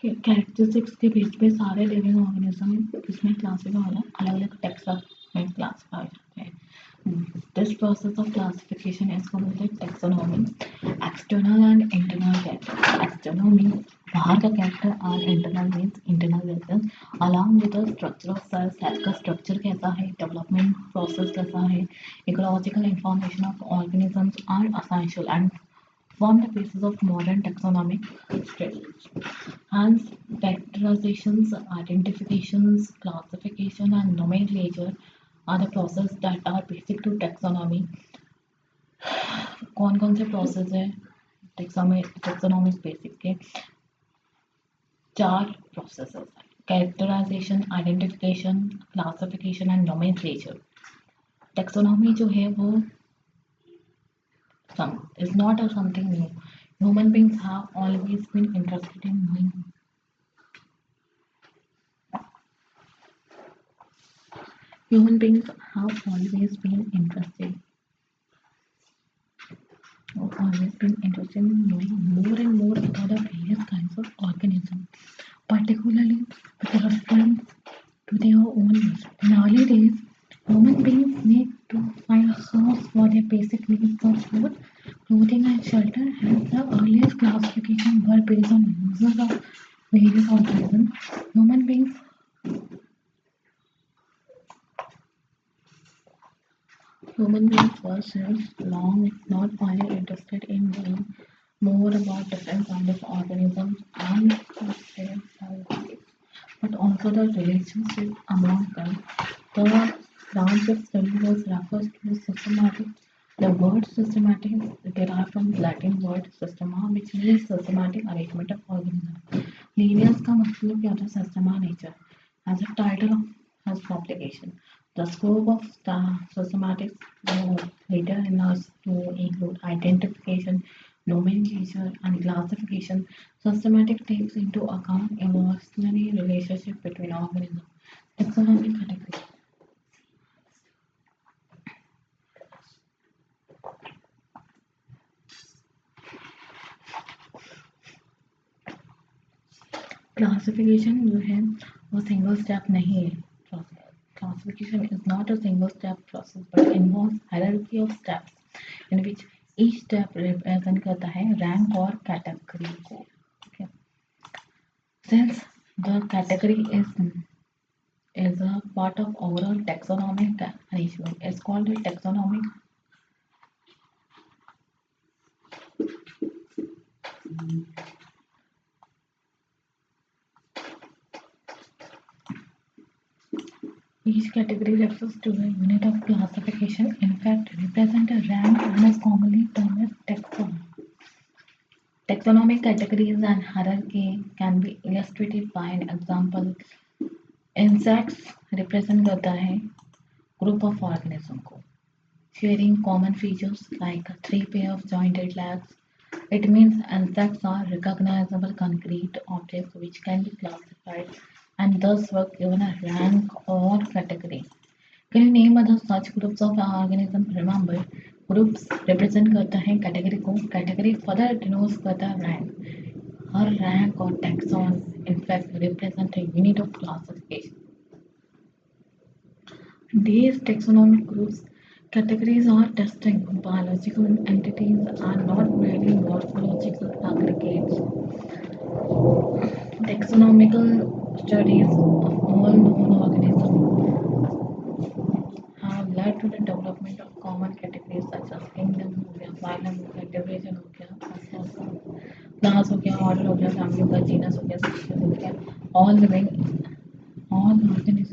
Characteristics के base पे सारे लिविंग ऑर्गेनिज्म इसमें क्लासिफाई होला, अलग अलग टैक्सा में क्लासिफाई होते हैं. This process of classification is called taxonomy. External and internal character. External means बाहर का character और internal means internal character. Along with the structure of cells, cell का structure कैसा है, development process कैसा है, ecological information of organisms are essential and form the basis of modern taxonomic studies. Hence, characterizations, identifications, classification, and nomenclature are the process that are basic to taxonomy. कौन कौन से process है taxonomic basic के? 4 processes है: characterization, identification, classification and nomenclature. Taxonomy जो है वो is not a something new. Human beings have always been interested in knowing. Human beings have always been interested in knowing more and more about the various kinds of organisms, particularly with reference to their own use. In early days, human beings need to find a source for their basic needs of food, clothing, and shelter. Hence, the earliest classification were based on uses of various organisms. Human beings were since long not only interested in knowing more about different kinds of organisms and their lives, but also the relationship among them. The branch of study was refers to systematic. The word systematic is derived from Latin word systema, which means systematic arrangement of organisms. Linears का मतलब क्या होता है? Systema nature. As a title of his publication, the scope of the systematics later enlarged to include identification, nomenclature, and classification. Systematic takes into account evolutionary relationship between organisms. Taxonomic category. Classification जो है वो single step नहीं है. Classification is not a single step process but involves hierarchy of steps in which each step represent करता है rank और category को. Okay. Since the category is a part of overall taxonomic arrangement, it's called a taxonomic. Each category refers to a unit of classification, in fact represent a rank and is commonly termed as taxon. Taxonomic categories and hierarchy can be illustrated by an example. Insects represent करता है group of organism को, sharing common features like 3 pair of jointed legs. It means insects are recognizable concrete objects which can be classified and thus were given a rank or category. Can you name other such groups of organisms? Remember, groups represent करता है category को, category further denotes करता है rank. Her rank or taxon in fact represent a unit of classification. These taxonomic groups categories are distinct biological entities and not merely morphological aggregates. Taxonomical studies of all known organisms have led to the development of common categories such as kingdom हो गया, phylum हो गया, division हो गया, class हो गया, order हो गया, family हो गया, genus हो गया, species हो गया. all organisms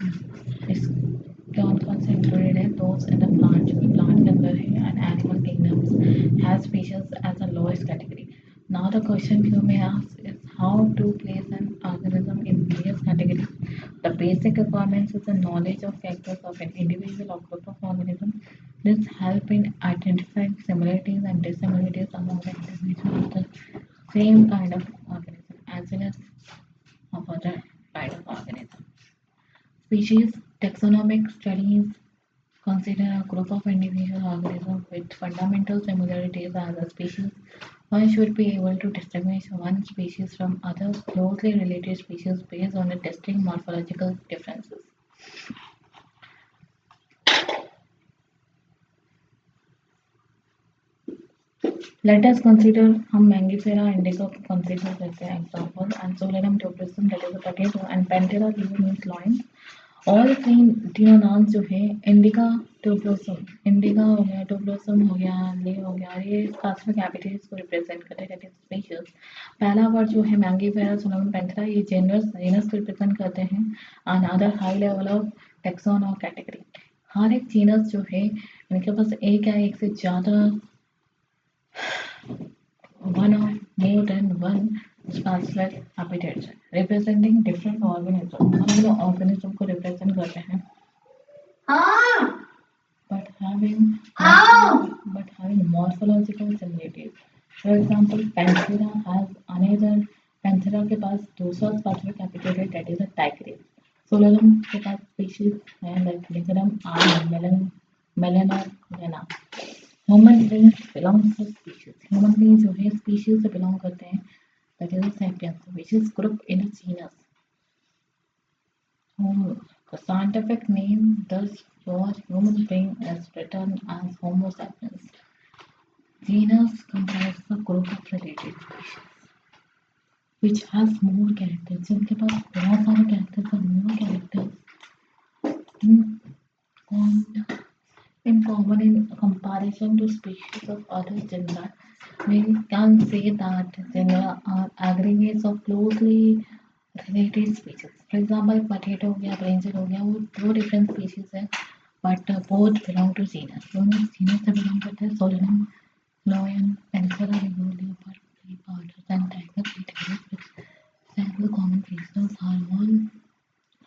is कौन से included है? Those in the plant, जो कि plant के अंदर है, and animal kingdoms has species as the lowest category. Now the question you may ask is how to place an organism in various categories. The basic requirements is the knowledge of characters of an individual or group of organisms. This help in identifying similarities and dissimilarities among the individuals of the same kind of organism as well as of other kind of organism. Species taxonomic studies consider a group of individual organisms with fundamental similarities as a species One should be able to distinguish one species from other closely related species based on the distinct morphological differences. Let us consider हम Mangifera indica को consider करते हैं example and Solanum tuberosum that is a potato and Panthera liver means lion. All तीनों नाम जो है indica tuberosum indica हो गया ट्यूबरोसम हो गया ले हो गया ये कास्मिक कैपिटल्स को रिप्रेजेंट करते हैं दैट इज स्पीशीज पहला वर्ड जो है मैंगीफेरा सोलमन पेंथेरा ये जेनस को रिप्रेजेंट करते हैं and other high level of tax on और कैटेगरी हर एक जीनस जो है इनके पास एक या एक से ज़्यादा one or more than one specific habitats representing different organisms. हम लोग organism को represent करते हैं but having morphological similarities. For example, Panthera has another Panthera के पास दूसरा specific habitat that is a tigris. Solanum के पास species है like Ligrum and Melanolena. Human beings belong to species human being जो है स्पीशीज से बिलोंग करते हैं that is sapiens which is group in a genus the scientific name thus for human being is written as homo sapiens genus comprises a group of related species which has more characters जिनके पास बहुत सारे characters और more characters in common in comparison to species of other genera. We can say that genera are aggregates of closely related species. For example, potato हो गया, brinjal हो गया, वो दो different species है, but both belong to genus. दोनों genus से belong करते हैं. Solanum, Loyan, Panthera, Leopard, Leopards, and tiger categories which share the common features are all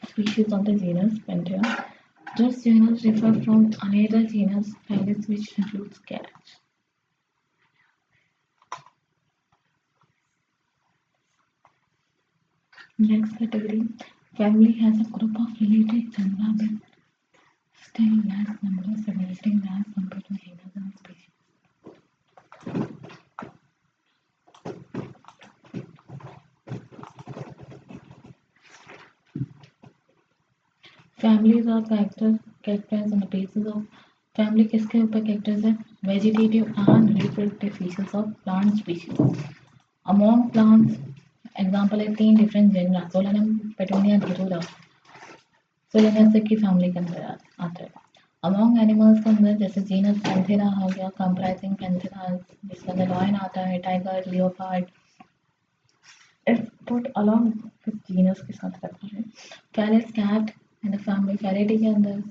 species of the genus Panthera. This genus differs from another genus, Felis, which includes cats. Next category, family has a group of related genera with still less numbers separating as compared to genus and species. Families are characterized on the basis of family किसके ऊपर characters है vegetative and reproductive features of plant species. Among plants, example है तीन different genera Solanum, Petunia, Datura. Solanaceae की family के अंदर आता है. Among animals के अंदर जैसे genus Panthera हो गया comprising Panthera जिसके अंदर lion आता है tiger, leopard. If put along with genus के साथ रखा है Felis cat and the family Felidae के अंदर.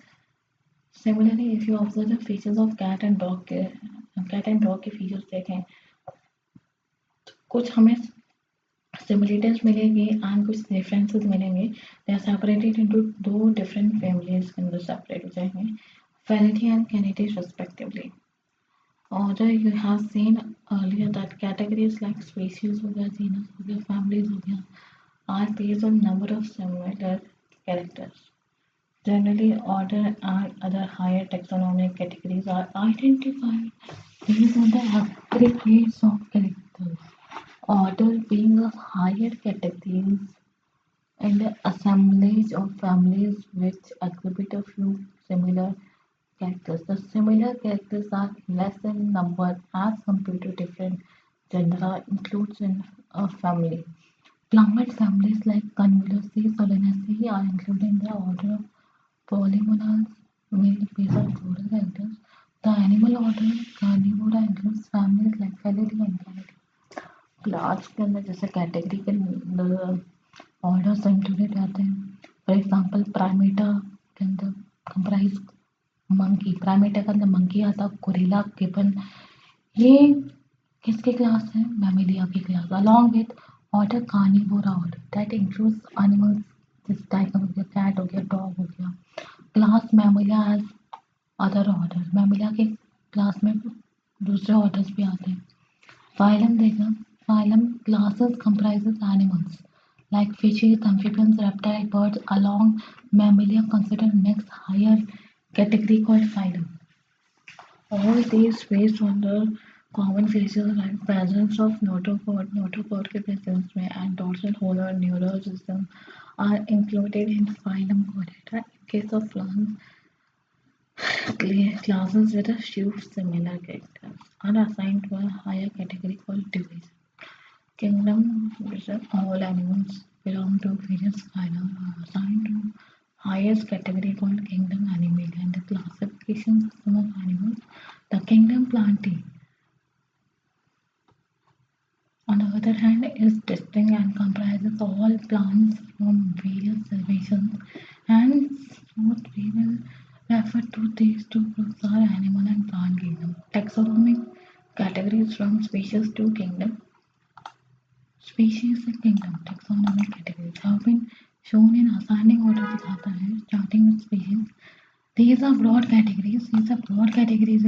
Similarly, if you observe the features of cat and dog के features देखें कुछ हमें similarities मिलेंगे and कुछ differences मिलेंगे. They are separated into two different families के अंदर separate हो जाएंगे Felidae and Canidae respectively. Order you have seen earlier that categories like species हो गया genus हो गया families हो गया are based on number of similar characters. Generally, order and other higher taxonomic categories are identified based on the aggregates of characters. Order being a higher categories and the assemblage of families which exhibit a few similar characters. The similar characters are less in number as compared to different genera includes in a family. Plant families like Convoluceae, Solanaceae are included in the order of Polymonas mainly based on floral characters. The animal order Carnivora includes families like Felidae and Canidae. Plants के अंदर जैसे category के orders included रहते हैं. For example Primata के अंदर comprise monkey Primata के अंदर मंकी आता है गोरिल्ला गिबन ये किसके क्लास है मैमेलिया की class along with order Carnivora order that includes animals जैसे टाइगर हो गया कैट हो गया डॉग हो गया. Class Mammalia as other order Mammalia के क्लास में दूसरे ऑर्डर्स भी आते हैं. फाइलम देखना phylum classes comprises animals like fishes, amphibians, reptile, birds along mammalia considered next higher category called phylum. All these based on the Common features like presence of notochord presence and dorsal hollow neural system are included in phylum Chordata. In case of plants, classes with a few similar characters are assigned to a higher category called division. Kingdom, which are all animals belong to various phyla, are assigned to highest category called kingdom Animalia, and the classification system of animals, the kingdom Plantae, on the other hand, is distinct and comprises all plants from various generations. Hence, what we will refer to these two groups are animal and plant kingdom. Taxonomic categories from species to kingdom. Species and kingdom taxonomic categories have been shown in ascending order दिखाता है, starting with species. These are broad categories. These are broad categories.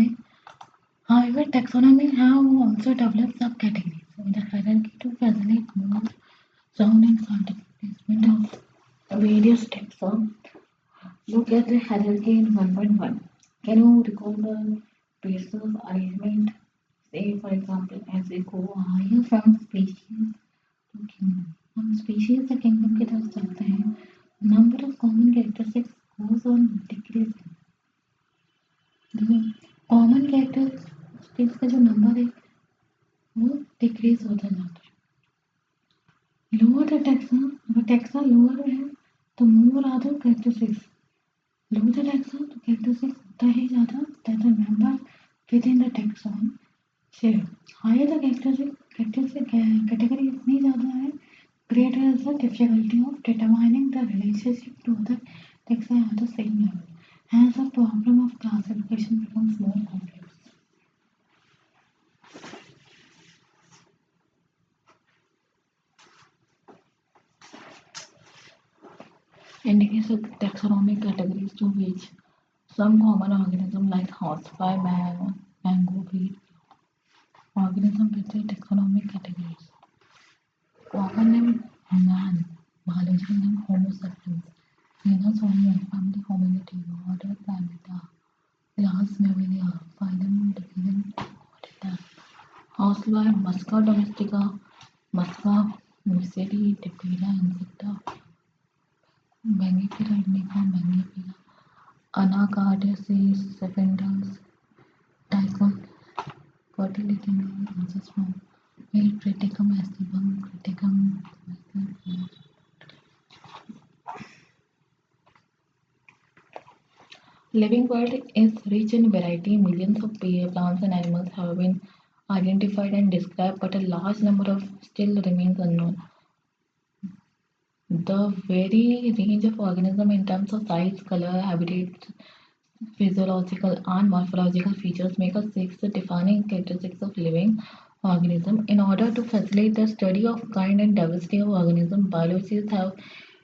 However, taxonomy have also developed subcategories in the hierarchy to facilitate more sound and scientific placement of various taxa. Look at the hierarchy in 1.1. Can you recall the basis of arrangement? Say, for example, as we go higher from species to kingdom. हम species से kingdom की तरफ चलते हैं. Number of common characteristics goes on decreasing. Common characteristics का जो number है वो डिक्रीज होता जाता है. लोअर द टैक्सा, अगर टैक्सा लोअर है तो more other characteristics. Lower the taxa तो कैरेक्टरिस्टिक्स होता ही ज़्यादा that the member within the taxon share. Higher the characteristic category इतनी ज़्यादा है, greater is the difficulty of determining the relationship to other taxa at the same level. Hence, the problem of classification becomes more complex. In the case of taxonomic categories to which some common organisms like horsefly, mango, wheat, organism with the taxonomic categories. Common name man, biological name Homo sapiens, genus Homo, family Hominidae, order Primata, class Mammalia, phylum Division Chordata. Horsefly Musca domestica, Musca nucidi, Diptera insecta, Mangifera indica, Mangifera, Anacardiaceae, Cephendals, Typhon, fertility ancestrum, male Criticum aestivum, Criticum. Living world is rich in variety. Millions of plants and animals have been identified and described, but a large number of still remains unknown. The very range of organisms in terms of size, color, habitat, physiological and morphological features make us six defining characteristics of living organism. In order to facilitate the study of kind and diversity of organisms, biologists have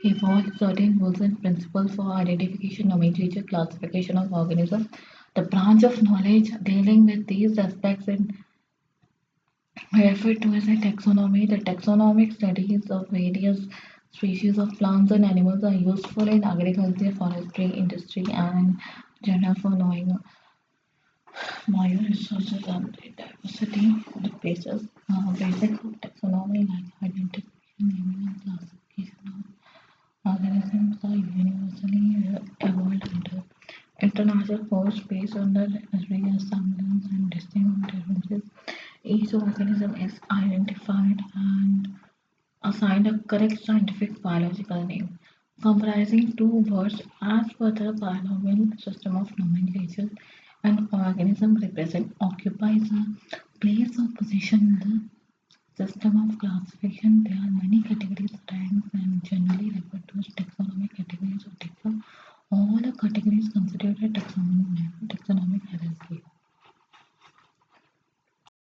evolved certain rules and principles for identification, nomenclature, classification of organisms. The branch of knowledge dealing with these aspects is referred to as a taxonomy. The taxonomic studies of various species of plants and animals are useful in agriculture, forestry, industry, and general for knowing bioresources and diversity. The basics of taxonomy like identification, naming, and classification of organisms are universally evolved under international force based on the resemblance and distinct differences. Each organism is identified and assigned a correct scientific biological name, comprising two words as per the binomial system of nomenclature. An organism represent occupies a place or position in the system of classification. There are many categories, ranks, and generally referred to as taxonomic categories or taxa. All the categories considered a taxonomy name.